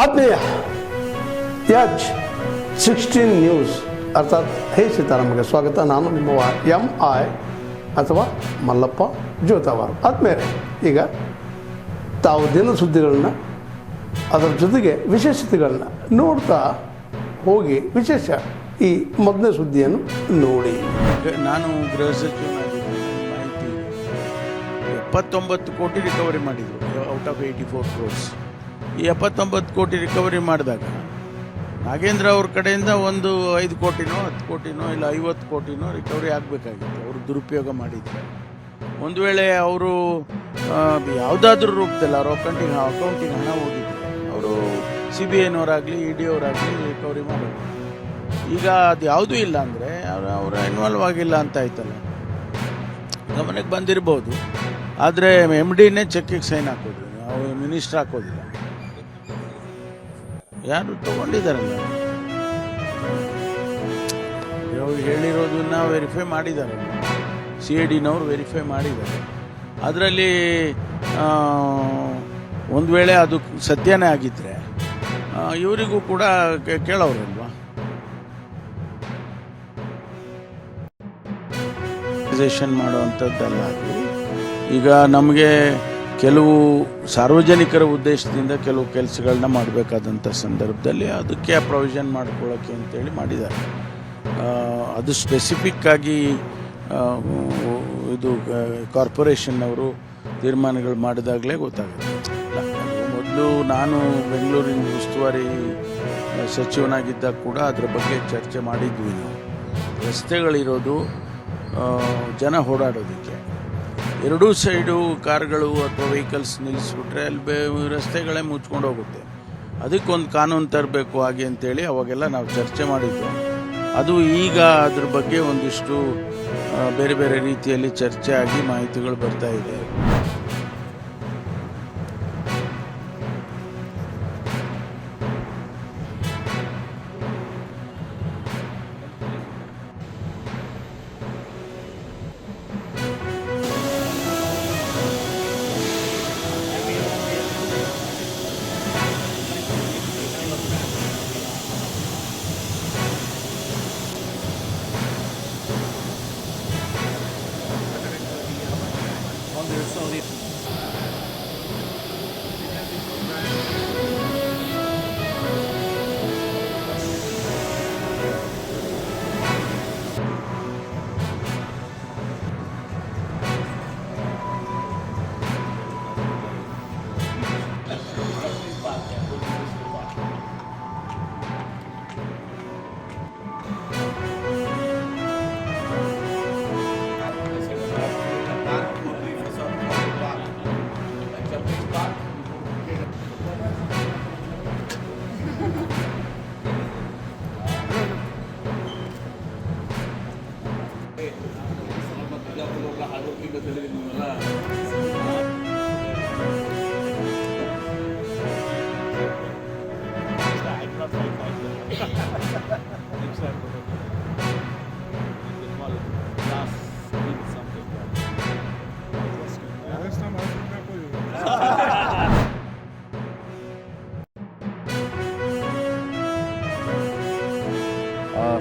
ಆತ್ಮೀಯ H16 news ಅರ್ಥಾತ್ ಹೇ ಸೀತಾರಾಮಗೆ ಸ್ವಾಗತ. ನಾನು ನಿಮ್ಮ MI ಅಥವಾ ಮಲ್ಲಪ್ಪ ಜೋತಾವಾರ್. ಆದ್ಮೇಲೆ ಈಗ ತಾವು ದಿನ ಸುದ್ದಿಗಳನ್ನ ಅದರ ಜೊತೆಗೆ ವಿಶೇಷತೆಗಳನ್ನ ನೋಡ್ತಾ ಹೋಗಿ ವಿಶೇಷ ಈ ಮೊದಲನೇ ಸುದ್ದಿಯನ್ನು ನೋಡಿ. ನಾನು ಗೃಹ ಸಚಿವನಾಗಿದ್ದೀನಿ. ಮಾಹಿತಿ 79 ಕೋಟಿ ರಿಕವರಿ ಮಾಡಿದರು ಔಟ್ ಆಫ್ 84 ಕ್ರೋರ್ಸ್. ಈ 79 ಕೋಟಿ ರಿಕವರಿ ಮಾಡಿದಾಗ ನಾಗೇಂದ್ರ ಅವ್ರ ಕಡೆಯಿಂದ ಒಂದು 5 ಕೋಟಿನೋ 10 ಕೋಟಿನೋ ಇಲ್ಲ 50 ಕೋಟಿನೋ ರಿಕವರಿ ಆಗಬೇಕಾಗಿತ್ತು. ಅವರು ದುರುಪಯೋಗ ಮಾಡಿದ್ದಾರೆ. ಒಂದು ವೇಳೆ ಅವರು ಯಾವುದಾದ್ರೂ ರೂಪದಲ್ಲಿ ಅವ್ರ ಅಕೌಂಟಿಗೆ ಹಣ ಹೋಗಿದ್ರು, ಅವರು CBIನವರಾಗಲಿ ED ಅವರಾಗಲಿ ರಿಕವರಿ ಮಾಡೋದು. ಈಗ ಅದು ಯಾವುದೂ ಇಲ್ಲ ಅಂದರೆ ಅವರು ಇನ್ವಾಲ್ವ್ ಆಗಿಲ್ಲ ಅಂತ ಆಯ್ತಲ್ಲ, ಗಮನಕ್ಕೆ ಬಂದಿರ್ಬೋದು. ಆದರೆ MDನೇ ಚೆಕ್ಕಿಗೆ ಸೈನ್ ಹಾಕೋದು, ಅವ್ರು ಮಿನಿಸ್ಟರ್ ಹಾಕೋದಿಲ್ಲ. ಯಾರು ತೊಗೊಂಡಿದ್ದಾರಲ್ಲ, ಅವ್ರು ಹೇಳಿರೋದನ್ನ ವೆರಿಫೈ ಮಾಡಿದ್ದಾರೆ, CIDನವ್ರು ವೆರಿಫೈ ಮಾಡಿದ್ದಾರೆ. ಅದರಲ್ಲಿ ಒಂದು ವೇಳೆ ಅದು ಸತ್ಯನೇ ಆಗಿದ್ದರೆ ಇವರಿಗೂ ಕೂಡ ಕೇಳೋರಲ್ವಾ. ಮಾಡುವಂಥದ್ದಲ್ಲ ಅದು. ಈಗ ನಮಗೆ ಕೆಲವು ಸಾರ್ವಜನಿಕರ ಉದ್ದೇಶದಿಂದ ಕೆಲವು ಕೆಲಸಗಳನ್ನ ಮಾಡಬೇಕಾದಂಥ ಸಂದರ್ಭದಲ್ಲಿ ಅದಕ್ಕೆ ಪ್ರೊವಿಷನ್ ಮಾಡ್ಕೊಳ್ಳೋಕ್ಕೆ ಅಂತೇಳಿ ಮಾಡಿದ್ದಾರೆ. ಅದು ಸ್ಪೆಸಿಫಿಕ್ಕಾಗಿ ಇದು ಕಾರ್ಪೊರೇಷನ್ನವರು ತೀರ್ಮಾನಗಳು ಮಾಡಿದಾಗಲೇ ಗೊತ್ತಾಗುತ್ತೆ. ಮೊದಲು ನಾನು ಬೆಂಗಳೂರಿನ ಉಸ್ತುವಾರಿ ಸಚಿವನಾಗಿದ್ದಾಗ ಕೂಡ ಅದರ ಬಗ್ಗೆ ಚರ್ಚೆ ಮಾಡಿದ್ವಿ. ನಾವು ರಸ್ತೆಗಳಿರೋದು ಜನ ಓಡಾಡೋದಕ್ಕೆ, ಎರಡೂ ಸೈಡು ಕಾರ್ಗಳು ಅಥವಾ ವೆಹಿಕಲ್ಸ್ ನಿಲ್ಲಿಸ್ಬಿಟ್ರೆ ಅಲ್ಲಿ ರಸ್ತೆಗಳೇ ಮುಚ್ಕೊಂಡು ಹೋಗುತ್ತೆ. ಅದಕ್ಕೊಂದು ಕಾನೂನು ತರಬೇಕು ಹಾಗೆ ಅಂತೇಳಿ ಅವಾಗೆಲ್ಲ ನಾವು ಚರ್ಚೆ ಮಾಡಿದ್ವಿ. ಅದು ಈಗ ಅದ್ರ ಬಗ್ಗೆ ಒಂದಿಷ್ಟು ಬೇರೆ ಬೇರೆ ರೀತಿಯಲ್ಲಿ ಚರ್ಚೆ ಆಗಿ ಮಾಹಿತಿಗಳು ಬರ್ತಾ ಇದೆ.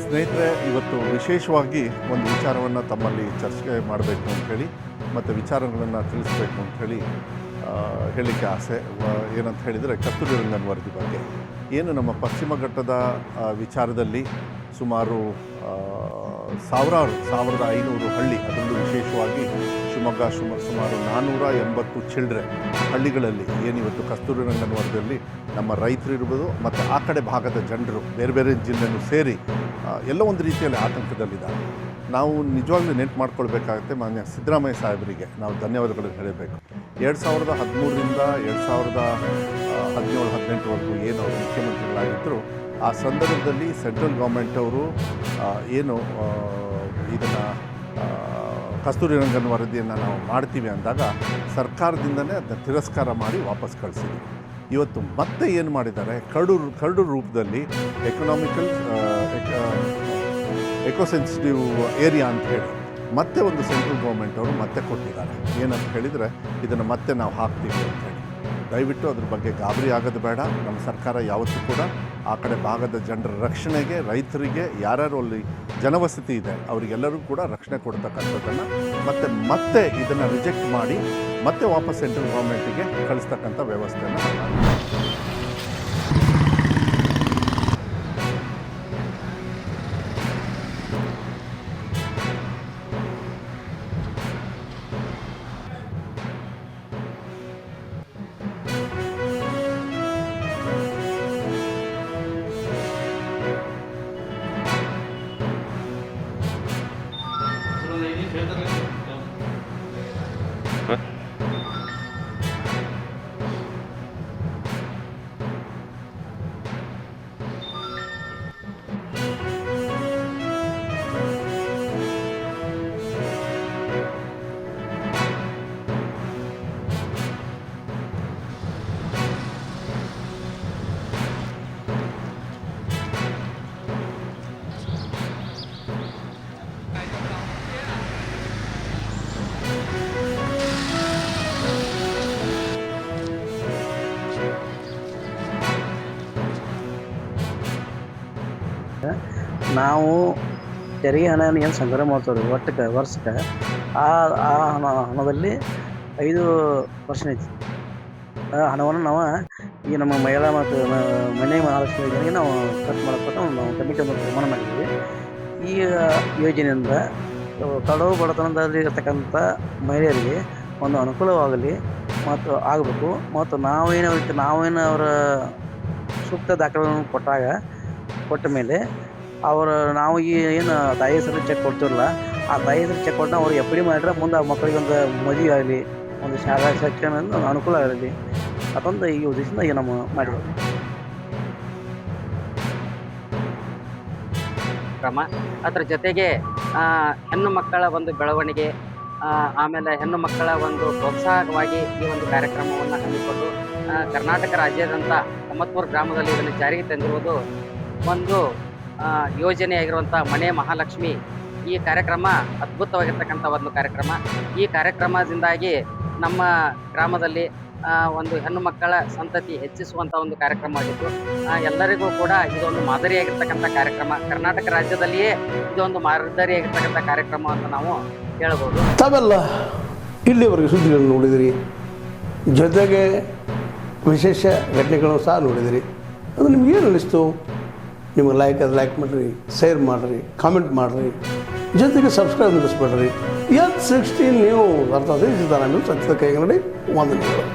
ಸ್ನೇಹಿತರೆ, ಇವತ್ತು ವಿಶೇಷವಾಗಿ ಒಂದು ವಿಚಾರವನ್ನು ತಮ್ಮಲ್ಲಿ ಚರ್ಚೆ ಮಾಡಬೇಕು ಅಂಥೇಳಿ ಮತ್ತು ವಿಚಾರಗಳನ್ನು ತಿಳಿಸ್ಬೇಕು ಅಂಥೇಳಿ ಹೇಳಲಿಕ್ಕೆ ಆಸೆ. ಏನಂತ ಹೇಳಿದರೆ, ಕಸ್ತೂರಿ ರಂಗನ್ ವರದಿ ಬಗ್ಗೆ. ಏನು ನಮ್ಮ ಪಶ್ಚಿಮ ಘಟ್ಟದ ವಿಚಾರದಲ್ಲಿ ಸುಮಾರು 1500 ಹಳ್ಳಿ, ಅದರಲ್ಲೂ ವಿಶೇಷವಾಗಿ ಶಿವಮೊಗ್ಗ ಸುಮಾರು 480 ಚಿಲ್ಡ್ರನ್ ಹಳ್ಳಿಗಳಲ್ಲಿ ಏನಿವತ್ತು ಕಸ್ತೂರಿ ರಂಗನ್ ವರದಿಯಲ್ಲಿ ನಮ್ಮ ರೈತರಿರ್ಬೋದು ಮತ್ತು ಆ ಕಡೆ ಭಾಗದ ಜನರು ಬೇರೆ ಬೇರೆ ಜಿಲ್ಲೆನೂ ಸೇರಿ ಎಲ್ಲ ಒಂದು ರೀತಿಯಲ್ಲಿ ಆತಂಕದಲ್ಲಿದ್ದಾರೆ. ನಾವು ನಿಜವಾಗ್ಲೂ ನೆನಪು ಮಾಡ್ಕೊಳ್ಬೇಕಾಗುತ್ತೆ, ಮಾನ್ಯ ಸಿದ್ದರಾಮಯ್ಯ ಸಾಹೇಬರಿಗೆ ನಾವು ಧನ್ಯವಾದಗಳನ್ನು ಹೇಳಬೇಕು. 2013ರಿಂದ 2017-18ವರೆಗೂ ಏನು ಅವರು ಮುಖ್ಯಮಂತ್ರಿಗಳಾಗಿದ್ದರು, ಆ ಸಂದರ್ಭದಲ್ಲಿ ಸೆಂಟ್ರಲ್ ಗೌರ್ಮೆಂಟ್ ಅವರು ಏನು ಇದನ್ನು ಕಸ್ತೂರಿ ರಂಗನ್ ವರದಿಯನ್ನು ನಾವು ಮಾಡ್ತೀವಿ ಅಂದಾಗ ಸರ್ಕಾರದಿಂದಲೇ ಅದನ್ನು ತಿರಸ್ಕಾರ ಮಾಡಿ ವಾಪಸ್ ಕಳಿಸಿದ್ವಿ. ಇವತ್ತು ಮತ್ತೆ ಏನು ಮಾಡಿದ್ದಾರೆ, ಕರಡು ರೂಪದಲ್ಲಿ ಎಕೋಸೆನ್ಸಿಟಿವ್ ಏರಿಯಾ ಅಂತ ಹೇಳಿ ಮತ್ತೆ ಒಂದು ಸೆಂಟ್ರಲ್ ಗೌರ್ಮೆಂಟ್ ಅವರು ಮತ್ತೆ ಕೊಟ್ಟಿದ್ದಾರೆ. ಏನಂತ ಹೇಳಿದರೆ, ಇದನ್ನು ಮತ್ತೆ ನಾವು ಹಾಕ್ತೀವಿ ಅಂತ ಹೇಳಿ. ದಯವಿಟ್ಟು ಅದ್ರ ಬಗ್ಗೆ ಗಾಬರಿ ಆಗೋದು ಬೇಡ. ನಮ್ಮ ಸರ್ಕಾರ ಯಾವತ್ತೂ ಕೂಡ ಆ ಕಡೆ ಭಾಗದ ಜನರ ರಕ್ಷಣೆಗೆ, ರೈತರಿಗೆ, ಯಾರ್ಯಾರು ಅಲ್ಲಿ ಜನವಸತಿ ಇದೆ ಅವರಿಗೆಲ್ಲರಿಗೂ ಕೂಡ ರಕ್ಷಣೆ ಕೊಡ್ತಕ್ಕಂಥದ್ದನ್ನು ಮತ್ತೆ ಇದನ್ನು ರಿಜೆಕ್ಟ್ ಮಾಡಿ ಮತ್ತೆ ವಾಪಸ್ ಸೆಂಟ್ರಲ್ ಗೌರ್ಮೆಂಟಿಗೆ ಕಳಿಸ್ತಕ್ಕಂಥ ವ್ಯವಸ್ಥೆಯನ್ನು ನಾವು ತೆರಿಗೆ ಹಣ ಏನು ಸಂಗ್ರಹ ಮಾಡ್ತೀವಿ ರೀ ಒಟ್ಟಕ್ಕೆ ವರ್ಷಕ್ಕೆ ಆ ಹಣದಲ್ಲಿ 5% ಐತಿ. ಆ ಹಣವನ್ನು ನಾವು ಈ ನಮ್ಮ ಮಹಿಳಾ ಮತ್ತು ಮನೆ ಮಹಾಲಕ್ಷ್ಮಿ ಯೋಜನೆಗೆ ನಾವು ಖರ್ಚು ಮಾಡಕ್ಕೆ ನಾವು ಕಮಿಟಿ ಒಂದು ತೀರ್ಮಾನ ಮಾಡಿದ್ದೀವಿ. ಈ ಯೋಜನೆಯಿಂದ ಕಡುವು ಬಡತನದಲ್ಲಿ ಇರತಕ್ಕಂಥ ಮಹಿಳೆಯರಿಗೆ ಒಂದು ಅನುಕೂಲವಾಗಲಿ ಮತ್ತು ಆಗಬೇಕು. ಮತ್ತು ನಾವೇನು ಅವರ ಸೂಕ್ತ ದಾಖಲೆಗಳನ್ನು ಕೊಟ್ಟ ಮೇಲೆ ನಾವು ಏನು ತಾಯಿ ಹೆಸರು ಚೆಕ್ ಕೊಡ್ತಿರಲ್ಲ, ಆ ತಾಯಿ ಹೆಸರು ಚೆಕ್ ಕೊಟ್ಟು ಅವ್ರು ಎಫ್ ಡಿ ಮಾಡಿದ್ರೆ ಮುಂದೆ ಮಕ್ಕಳಿಗೆ ಒಂದು ಮದುವೆ ಆಗಲಿ, ಒಂದು ಶಾಲಾ ಶಿಕ್ಷಣ ಅನುಕೂಲ ಆಗಲಿ ಅದೊಂದು ಈ ಉದ್ದೇಶದಿಂದ ನಮ್ಮ ಮಾಡಿದ್ವಿ ಕ್ರಮ. ಅದರ ಜೊತೆಗೆ ಹೆಣ್ಣು ಮಕ್ಕಳ ಒಂದು ಬೆಳವಣಿಗೆ, ಆಮೇಲೆ ಹೆಣ್ಣು ಮಕ್ಕಳ ಒಂದು ಪ್ರೋತ್ಸಾಹವಾಗಿ ಈ ಒಂದು ಕಾರ್ಯಕ್ರಮವನ್ನು ಹಮ್ಮಿಕೊಂಡು ಕರ್ನಾಟಕ ರಾಜ್ಯಾದ್ಯಂತ 93 ಗ್ರಾಮದಲ್ಲಿ ಇದನ್ನು ಜಾರಿಗೆ ತಂದಿರುವುದು ಒಂದು ಯೋಜನೆಯಾಗಿರುವಂಥ ಮನೆ ಮಹಾಲಕ್ಷ್ಮಿ. ಈ ಕಾರ್ಯಕ್ರಮ ಅದ್ಭುತವಾಗಿರ್ತಕ್ಕಂಥ ಒಂದು ಕಾರ್ಯಕ್ರಮ. ಈ ಕಾರ್ಯಕ್ರಮದಿಂದಾಗಿ ನಮ್ಮ ಗ್ರಾಮದಲ್ಲಿ ಒಂದು ಹೆಣ್ಣು ಮಕ್ಕಳ ಸಂತತಿ ಹೆಚ್ಚಿಸುವಂಥ ಒಂದು ಕಾರ್ಯಕ್ರಮ ಆಗಿತ್ತು. ಎಲ್ಲರಿಗೂ ಕೂಡ ಇದೊಂದು ಮಾದರಿಯಾಗಿರ್ತಕ್ಕಂಥ ಕಾರ್ಯಕ್ರಮ. ಕರ್ನಾಟಕ ರಾಜ್ಯದಲ್ಲಿಯೇ ಇದೊಂದು ಮಾದರಿಯಾಗಿರ್ತಕ್ಕಂಥ ಕಾರ್ಯಕ್ರಮ ಅಂತ ನಾವು ಹೇಳ್ಬೋದು. ತಾವೆಲ್ಲ ಇಲ್ಲಿವರೆಗೆ ಸುದ್ದಿಗಳನ್ನು ನೋಡಿದಿರಿ, ಜೊತೆಗೆ ವಿಶೇಷ ಘಟನೆಗಳನ್ನು ಸಹ ನೋಡಿದಿರಿ. ಅದು ನಿಮ್ಗೇನು ಅನ್ನಿಸ್ತು? ನಿಮಗೆ ಲೈಕ್ ಮಾಡಿರಿ, ಶೇರ್ ಮಾಡಿರಿ, ಕಾಮೆಂಟ್ ಮಾಡಿರಿ, ಜೊತೆಗೆ ಸಬ್ಸ್ಕ್ರೈಬ್ ನಿಲ್ಲಿಸ್ಬೇಡ್ರಿ. H16 ನ್ಯೂಸ್ ಅರ್ಥಾತ್ ಸತ್ಯದ ಕೈಗನ್ನಡಿ ವಂದನೆಗಳು.